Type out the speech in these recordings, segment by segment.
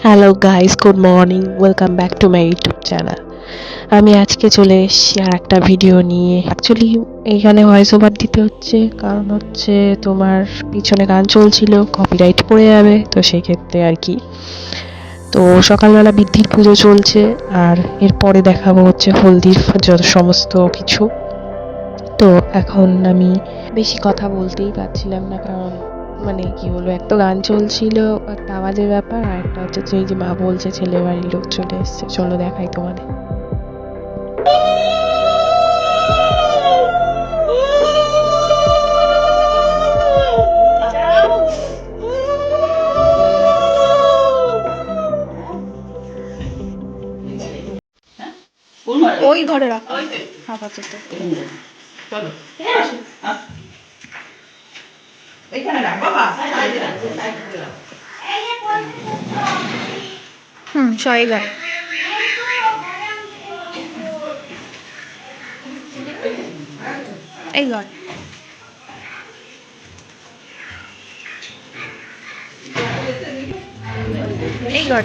Hello guys, good morning, welcome back to my YouTube channel. আমি আজকে চলে এসেছি আর একটা ভিডিও নিয়ে। অ্যাকচুয়ালি এইখানে ভয়েস ওভার দিতে হচ্ছে, কারণ হচ্ছে তোমার পিছনে গান চলছিল, কপিরাইট পড়ে যাবে, তো সেক্ষেত্রে আর কি। তো সকালবেলা বৃদ্ধির পুজো চলছে, আর এরপরে দেখাবো হচ্ছে হলদির যত সমস্ত কিছু। তো এখন আমি বেশি কথা বলতেই পারছিলাম না, কারণ মানে কি বলবো, এক তো গান চলছিল, একটা আওয়াজের ব্যাপার, আর একটা হচ্ছে যে এই যে মা বলছে ছেলে বাড়ির লোক চলে এসছে, চলো দেখাই তোমাদের। ওই ঘরে রাখো আপাতত। চলো এইখানে রাখ বাবা, সবাই গায়। এই ঘর এই ঘর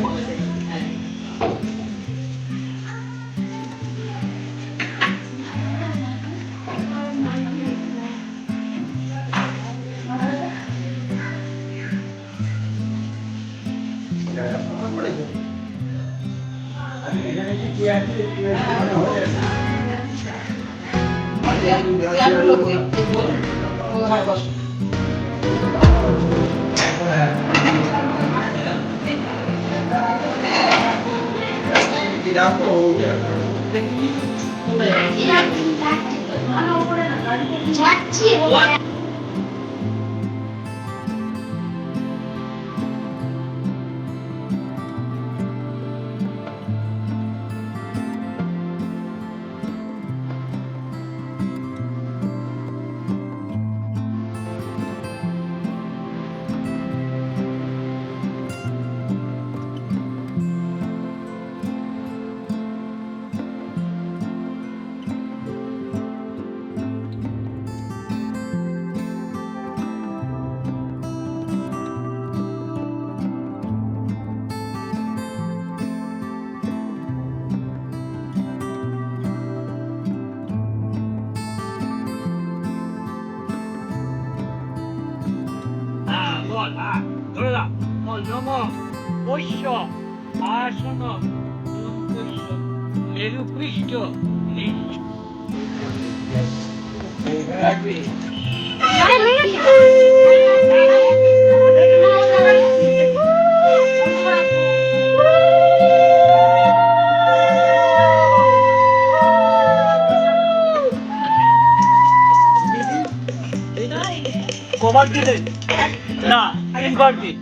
ধরে দাও। নম বৈশ্য আসন মেরুপৃষ্ঠ কবার দিলে না তিনবার দিন।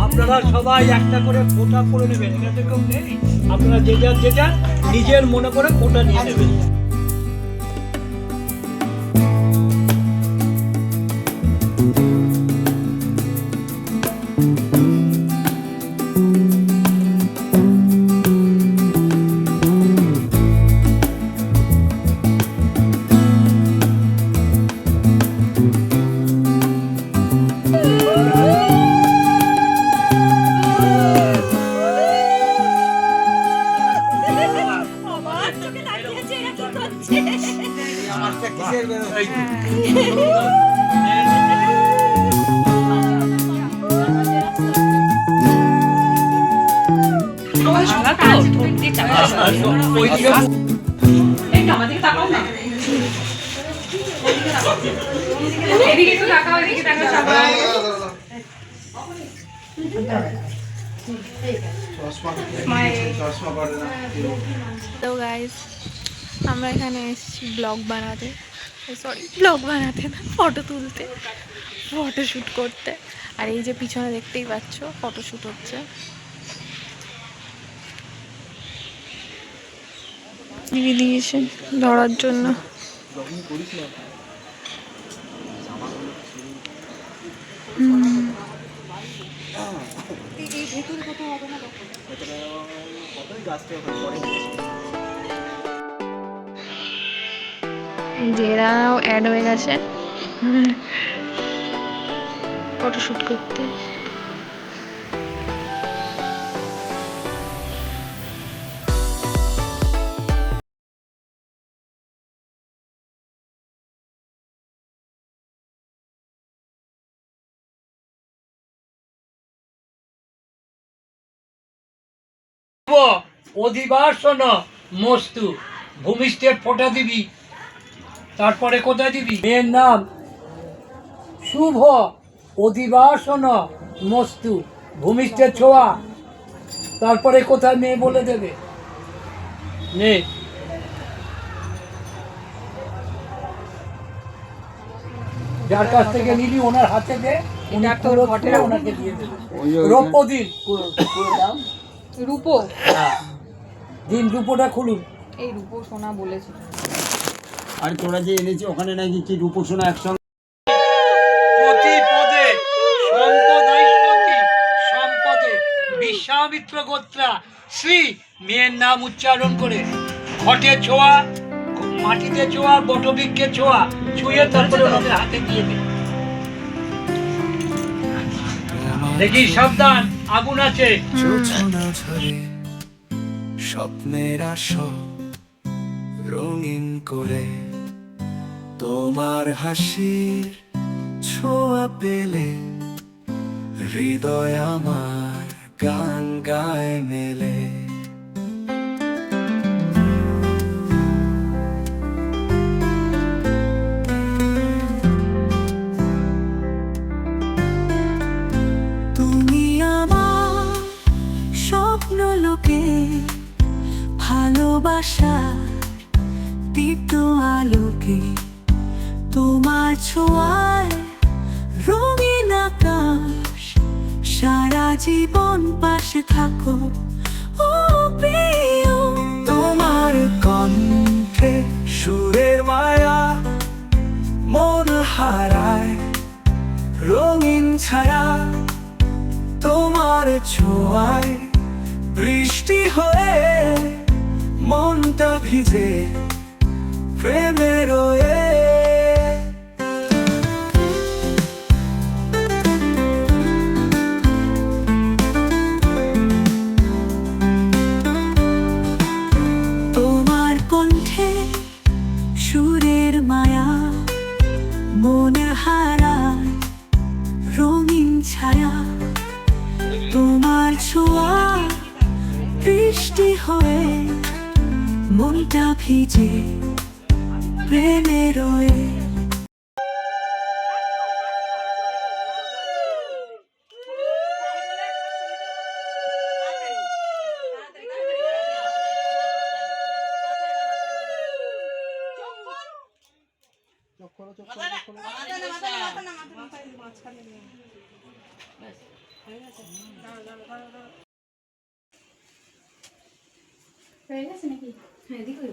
আপনারা সবাই একটা করে ফোঁটা করে নেবেন, এখানে কেউ নেই, আপনারা যে যার যেটা নিজের মনে করে ফোঁটা নিয়ে নেবেন। তো গাইস, আমরা এখানে এসেছি ব্লগ বানাতে, না, ফটো তুলতে, ফটোশ্যুট করতে। আর এই যে পিছনে দেখতেই পাচ্ছ ফটোশ্যুট হচ্ছে। দিয়েছে ধরার জন্য। জেরাও অ্যাড হয়ে গেছে ফটোশুট করতে। অধিবাসন মস্তু, ভূমিষ্ঠের ফোঁটা দিবি, তারপরে কোথায় দিবি? মেয়ের নাম শুভ অধিবাসন মস্তু, ভূমিষ্ঠের ছোঁয়া, তারপরে কোথায় মেয়ে বলে দেবে। নে যার কাছ থেকে নিবি ওনার হাতে দে, উনি পুরো তুলে ওনাকে দিয়ে দেবে। রৌপ্য দিন, রূপো, দিন রূপোটা খুলুন। এই রূপো সোনা বলেছে। আর তোরা যে এনেছি ওখানে নাকি কি রূপসোনা একসঙ্গে প্রতি পদে সম্পদাইষ্যতি সম্পদে বিশ্বামিত্র গোত্রা শ্রী মেয়ের নাম উচ্চারণ করে ঘটে ছোঁয়া, মাটিতে ছোঁয়া, বটবৃক্ষে ছোঁয়া ছুঁয়ে তারপরে ওনাদের হাতে দিয়ে দে। দেখি সাবধান, আগুন আছে। জোছনা ঝরে স্বপ্নের আসো রঙিন করে, তোমার হাসির ছোঁয়া পেলে হৃদয় আমার গান গায় মেলে। তুমি আমার স্বপ্ন লোকে ভালোবাসা দীপ্ত আলোকে, তোমার ছোঁয়ায় রঙিন আকাশ, সারা জীবন পাশে থাকো ও প্রিয়। তোমার কণ্ঠে সুরের মায়া মন হারায় রঙিন ছায়া, তোমার ছোঁয়ায় বৃষ্টি হয়ে মনটা ভিজে প্রেমে রয়ে। তোমার কণ্ঠে সুরের মায়া মন হারায় রঙিন ছায়া, তোমার ছোঁয়া বৃষ্টি হয়ে মনটা ভিজে প্রেমে রয়ে। হয়ে গেছে নাকি? হ্যাঁ, এদিকে